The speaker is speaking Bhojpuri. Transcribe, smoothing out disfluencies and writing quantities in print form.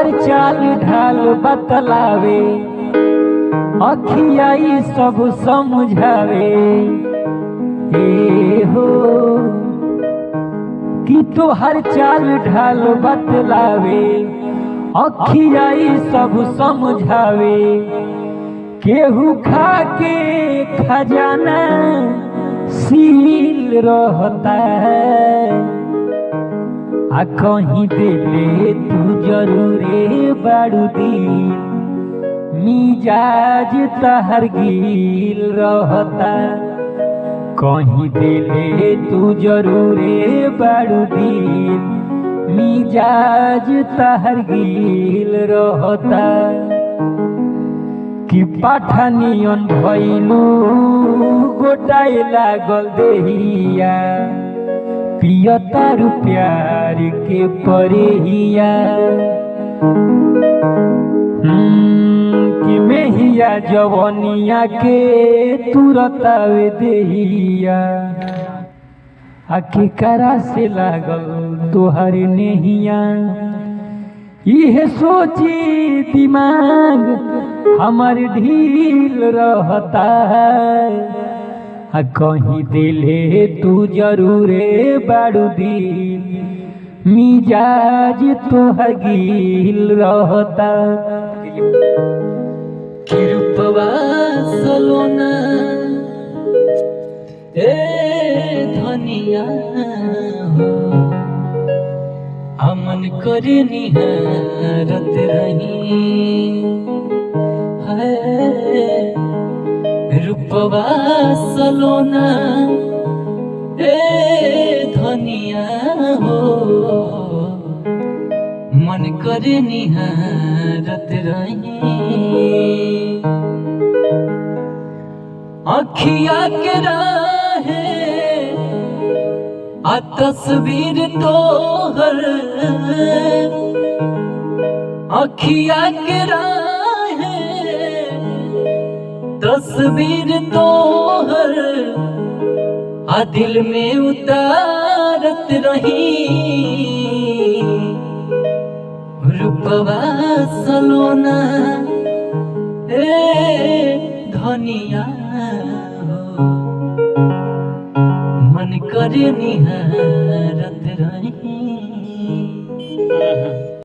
तोहर चाल ढाल बतलावे, अखिया ई सब समझावे। ए हो कि तोहर चाल ढाल बतलावे, अखिया ई सब समझावे। केहू खा के खजाना सील रहता है, आ कहीं दिले तू जरूरे बारू दिल, मिजाज तहर गिल रहता। कहीं दिले तू जरूरे बारू दिल, मिजाज तहर गिल रहता। कि पाठानियन भइलू गोटाए लागल देहिया, पियतारू प्यार के परेहिया। कि मेहिया जवनिया के तुरतावे देहिया, आके करा से लागल तोहर नेहिया। इहे सोची दिमाग हमर ढील रहता है, आ कहीं दिले तू जरूरे बारू दिल, मिजाज तोहर गिल रहता। कि रूपवा सलोना ए धनिया हो, अमन करे निहारत रही है। रूपवा सलोना ए धनिया हो, मन करे निहारत रही। अखिया के राहे आ तस्वीर तोहर, अखिया के राहे तस्वीर तोहर, आ दिल में उतारत रही। रूपवा सलोना ए धनिया हो, मन करे निहारत रही।